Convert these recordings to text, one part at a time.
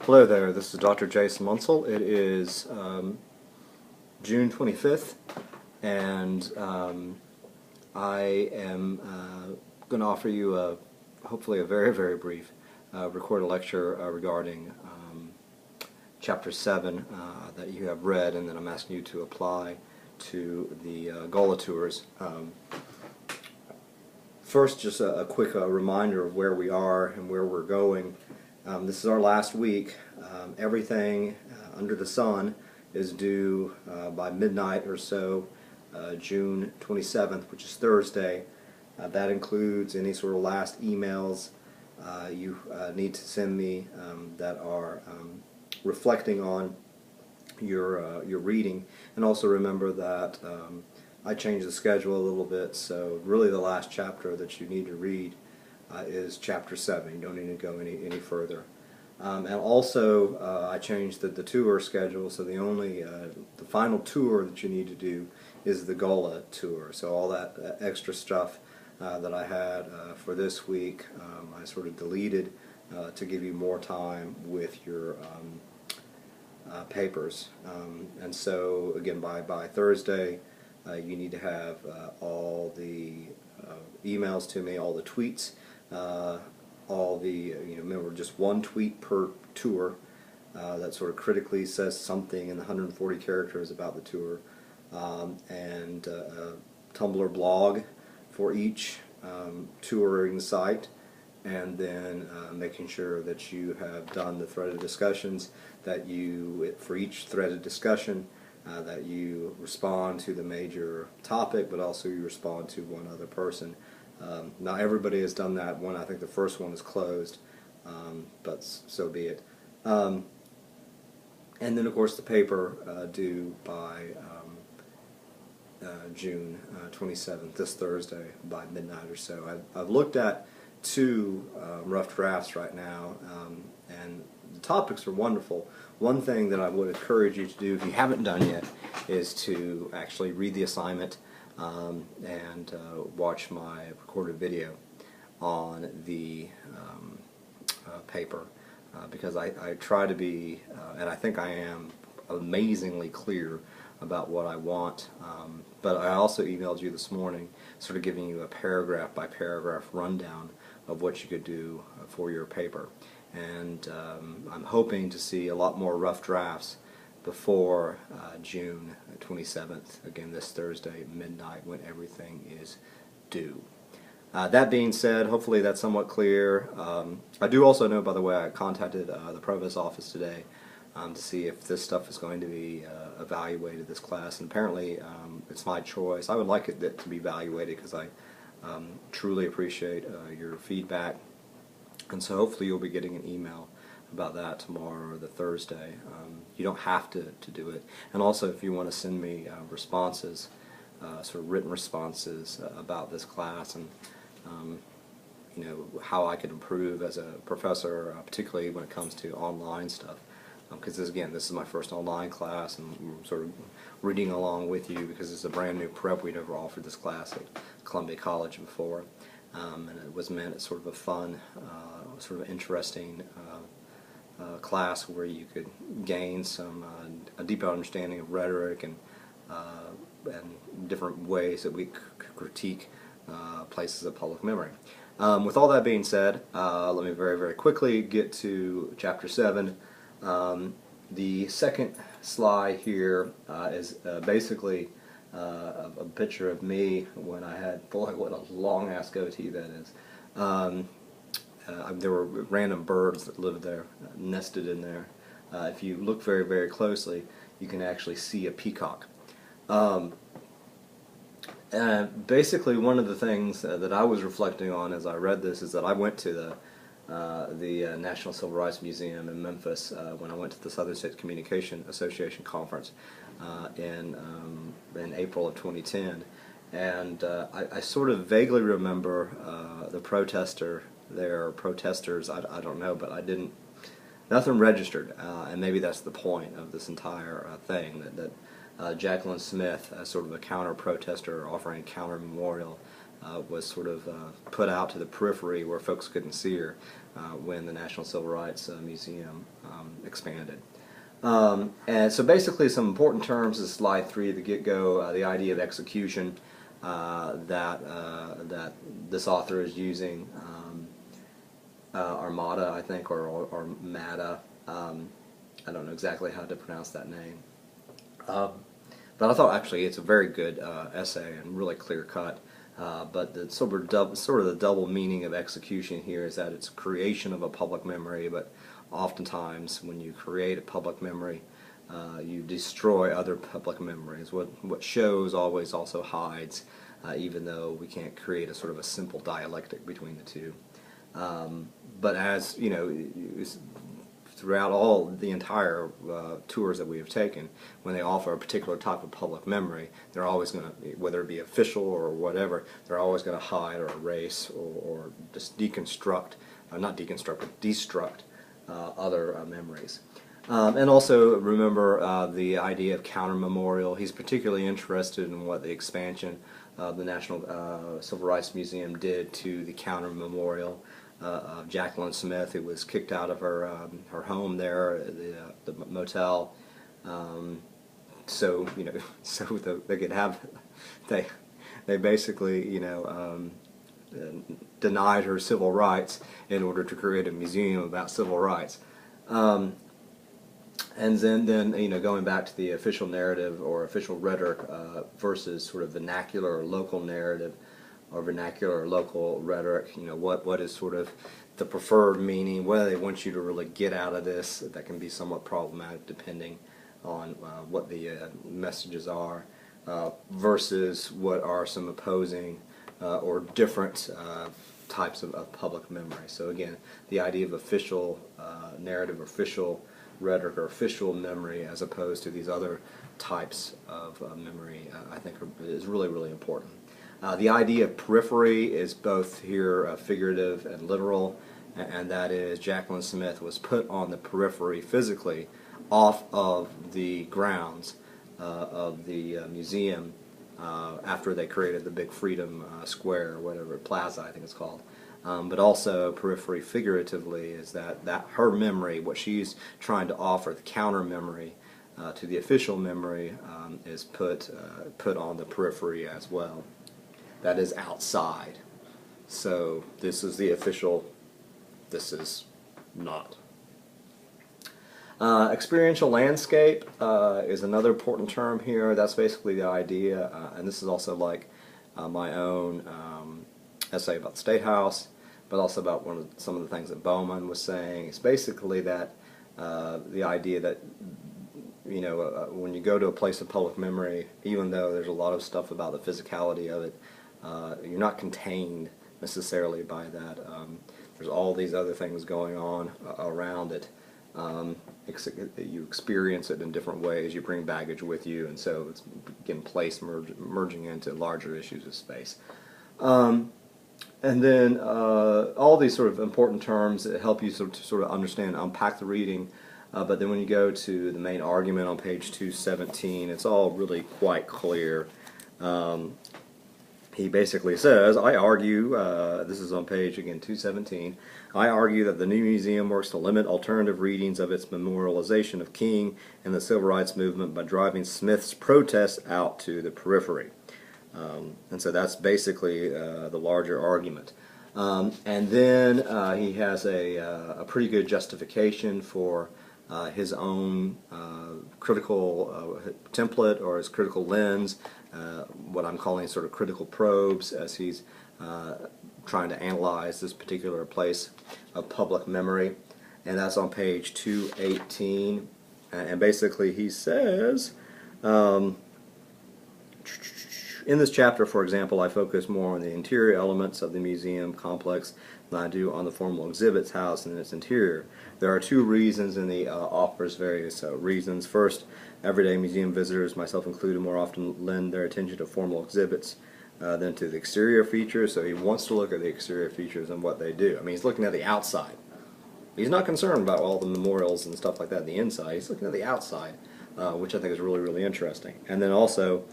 Hello there, this is Dr. Jason Munsell. It is June 25th, and I am going to offer you hopefully a very brief recorded lecture regarding Chapter 7 that you have read, and then I'm asking you to apply to the Gola tours. First, just a quick reminder of where we are and where we're going. This is our last week. Everything under the sun is due by midnight or so, June 27th, which is Thursday. That includes any sort of last emails you need to send me that are reflecting on your reading. And also remember that I changed the schedule a little bit, so really the last chapter that you need to read is Chapter 7. You don't need to go any further. And also I changed the tour schedule, so the final tour that you need to do is the Gola tour. So all that extra stuff that I had for this week I sort of deleted to give you more time with your papers. And so again, by Thursday you need to have all the emails to me, all the tweets, all the, remember, just one tweet per tour that sort of critically says something in the 140 characters about the tour, and a Tumblr blog for each touring site, and then making sure that you have done the threaded discussions, that you, for each threaded discussion, that you respond to the major topic, but also you respond to one other person. Now everybody has done that one. I think the first one is closed, but so be it. And then of course the paper due by June 27th, this Thursday, by midnight or so. I've looked at two rough drafts right now, and the topics are wonderful. One thing that I would encourage you to do, if you haven't done yet, is to actually read the assignment and watch my recorded video on the paper, because I try to be, and I think I am, amazingly clear about what I want, but I also emailed you this morning sort of giving you a paragraph by paragraph rundown of what you could do for your paper, and I'm hoping to see a lot more rough drafts before June 27th, again this Thursday, midnight, when everything is due. That being said, hopefully that's somewhat clear. I do also know, by the way, I contacted the provost's office today to see if this stuff is going to be evaluated this class, and apparently it's my choice. I would like it to be evaluated because I truly appreciate your feedback, and so hopefully you'll be getting an email about that tomorrow or the Thursday. You don't have to do it. And also, if you want to send me responses, sort of written responses about this class, and how I could improve as a professor, particularly when it comes to online stuff. Because again, this is my first online class, and I'm sort of reading along with you because it's a brand new prep. We never offered this class at Columbia College before, and it was meant as sort of a fun, sort of interesting class where you could gain a deeper understanding of rhetoric and different ways that we critique places of public memory. With all that being said, let me very quickly get to Chapter 7. The second slide here is basically a picture of me when I had, boy, what a long ass goatee that is. There were random birds that lived there, nested in there. If you look very closely, you can actually see a peacock. Basically, one of the things that I was reflecting on as I read this is that I went to the National Civil Rights Museum in Memphis when I went to the Southern States Communication Association conference in April of 2010, and I sort of vaguely remember the protester there, or protesters, I don't know, but nothing registered, and maybe that's the point of this entire thing, that Jacqueline Smith, as sort of a counter-protester offering a counter-memorial, was sort of put out to the periphery where folks couldn't see her when the National Civil Rights Museum expanded. And so basically some important terms is slide 3 at the get-go, the idea of execution that this author is using, Armada, I think, or Mata. I don't know exactly how to pronounce that name. But I thought actually it's a very good essay and really clear cut. But the sort of the double meaning of execution here is that it's creation of a public memory, but oftentimes when you create a public memory, you destroy other public memories. What shows always also hides, even though we can't create a sort of a simple dialectic between the two. But as you know, throughout all the entire tours that we have taken, when they offer a particular type of public memory, they're always going to, whether it be official or whatever, they're always going to hide or erase or just deconstruct, not deconstruct, but destruct other memories. And also remember the idea of counter memorial. He's particularly interested in what the expansion of the National Civil Rights Museum did to the counter memorial of Jacqueline Smith, who was kicked out of her home there, the motel. So you know, so they could have they basically denied her civil rights in order to create a museum about civil rights. And then going back to the official narrative or official rhetoric versus sort of vernacular or local narrative or vernacular or local rhetoric, what is sort of the preferred meaning, what do they want you to really get out of this. That can be somewhat problematic depending on what the messages are, versus what are some opposing or different types of public memory. So again, the idea of official narrative, official rhetoric, or official memory, as opposed to these other types of memory, I think is really, really important. The idea of periphery is both here figurative and literal, and that is Jacqueline Smith was put on the periphery physically off of the grounds of the museum after they created the big Freedom Square, or whatever, Plaza I think it's called. But also on figuratively is that her memory, what she's trying to offer, the counter memory to the official memory, is put on the periphery as well. That is outside. So this is the official, this is not. Experiential landscape is another important term here. That's basically the idea, and this is also like my own essay about the State House, but also about some of the things that Bowman was saying. It's basically that the idea that when you go to a place of public memory, even though there's a lot of stuff about the physicality of it, you're not contained necessarily by that. There's all these other things going on around it. You experience it in different ways. You bring baggage with you, and so it's getting placed, merging into larger issues of space. And then all these sort of important terms that help you sort of understand, unpack the reading. But then when you go to the main argument on page 217, it's all really quite clear. He basically says, I argue, this is on page, again, 217, I argue that the new museum works to limit alternative readings of its memorialization of King and the Civil Rights Movement by driving Smith's protests out to the periphery. And so that's basically the larger argument. And then he has a pretty good justification for his own critical template, or his critical lens, what I'm calling sort of critical probes, as he's trying to analyze this particular place of public memory. And that's on page 218. And basically he says, in this chapter, for example, I focus more on the interior elements of the museum complex than I do on the formal exhibits housed in its interior. There are two reasons, and he offers various reasons. First, everyday museum visitors, myself included, more often lend their attention to formal exhibits than to the exterior features, so he wants to look at the exterior features and what they do. I mean, he's looking at the outside. He's not concerned about all the memorials and stuff like that, the inside. He's looking at the outside, which I think is really, really interesting. And then also,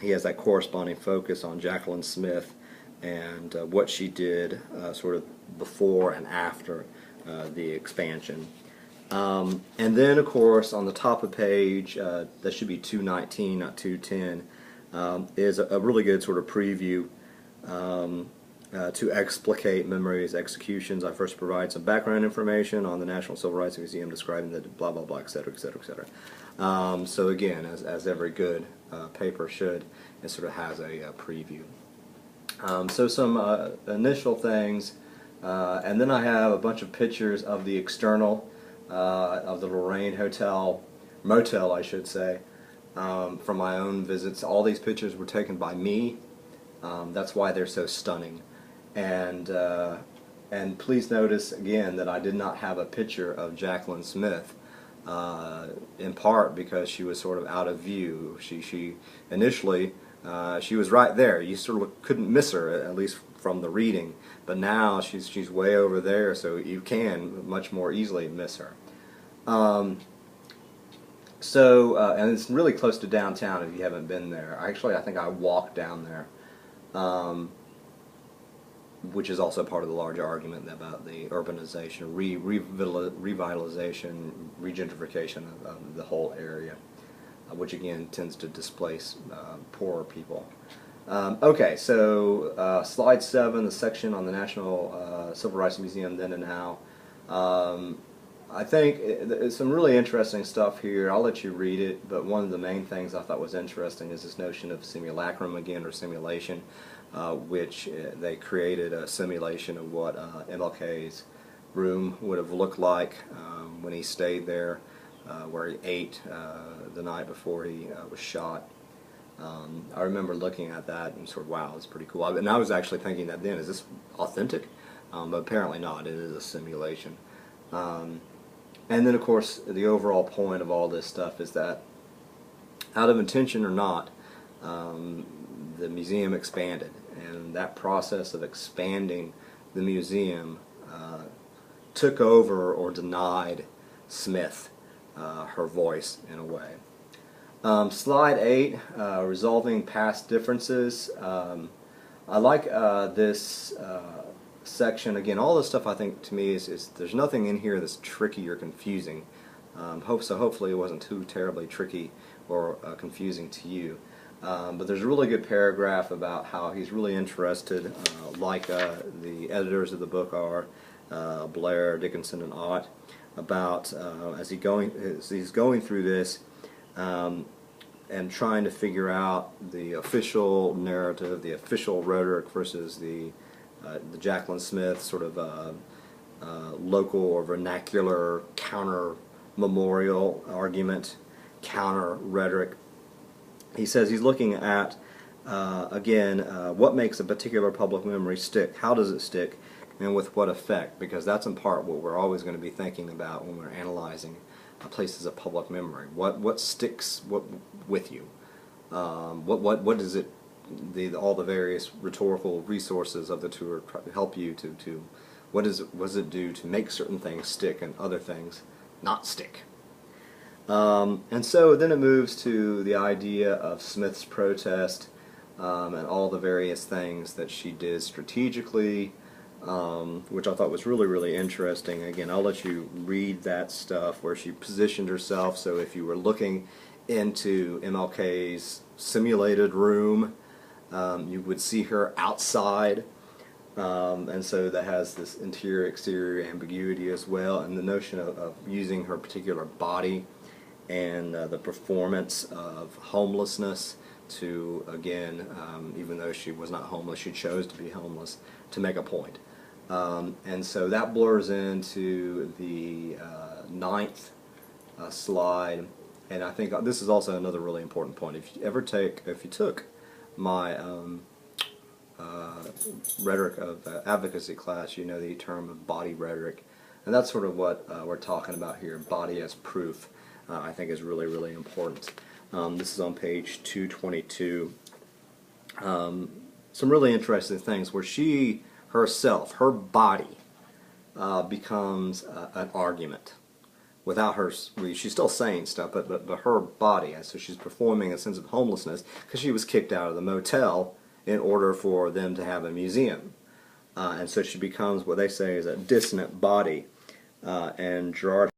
he has that corresponding focus on Jacqueline Smith and what she did sort of before and after the expansion. And then, of course, on the top of the page, that should be 219, not 210, is a really good sort of preview to explicate memories, executions. I first provide some background information on the National Civil Rights Museum describing the blah, blah, blah, et cetera, et cetera, et cetera. So again, as every good paper should, it sort of has a preview. So some initial things, and then I have a bunch of pictures of the external of the Lorraine Motel, I should say, from my own visits. All these pictures were taken by me. That's why they're so stunning. And please notice again that I did not have a picture of Jacqueline Smith, in part because she was sort of out of view. She initially she was right there. You sort of couldn't miss her, at least from the reading. But now she's way over there, so you can much more easily miss her. And it's really close to downtown if you haven't been there. Actually, I think I walked down there, which is also part of the larger argument about the urbanization, revitalization, regentrification of the whole area, which again tends to displace poorer people. Okay, so slide 7, the section on the National Civil Rights Museum then and now. I think there's some really interesting stuff here. I'll let you read it, but one of the main things I thought was interesting is this notion of simulacrum again, or simulation, which they created a simulation of what MLK's room would have looked like when he stayed there, where he ate the night before he was shot. I remember looking at that and sort of, wow, it's pretty cool. And I was actually thinking that then, is this authentic? But apparently not. It is a simulation. And then, of course, the overall point of all this stuff is that, out of intention or not, the museum expanded. And that process of expanding the museum took over or denied Smith her voice in a way. Slide 8, resolving past differences. I like this section. Again, all this stuff I think to me is there's nothing in here that's tricky or confusing. So hopefully it wasn't too terribly tricky or confusing to you. But there's a really good paragraph about how he's really interested, like the editors of the book are, Blair, Dickinson, and Ott, about as he's going through this and trying to figure out the official narrative, the official rhetoric versus the Jacqueline Smith sort of local or vernacular counter memorial argument, counter rhetoric. He says he's looking at, again, what makes a particular public memory stick, how does it stick, and with what effect, because that's in part what we're always going to be thinking about when we're analyzing places of public memory. What sticks with you? What does it, all the various rhetorical resources of the tour help you to what does it do to make certain things stick and other things not stick? And so then it moves to the idea of Smith's protest and all the various things that she did strategically, which I thought was really, really interesting. Again, I'll let you read that stuff where she positioned herself. So if you were looking into MLK's simulated room, you would see her outside. And so that has this interior-exterior ambiguity as well, and the notion of using her particular body and the performance of homelessness to, again, even though she was not homeless, she chose to be homeless, to make a point. And so that blurs into the 9th slide, and I think this is also another really important point. If you took my rhetoric of advocacy class, you know the term of body rhetoric, and that's sort of what we're talking about here. Body as proof, I think, is really, really important. This is on page 222. Some really interesting things where she herself, her body, becomes an argument. without her, she's still saying stuff, but her body, and so she's performing a sense of homelessness because she was kicked out of the motel in order for them to have a museum. And so she becomes what they say is a dissonant body. And Gerard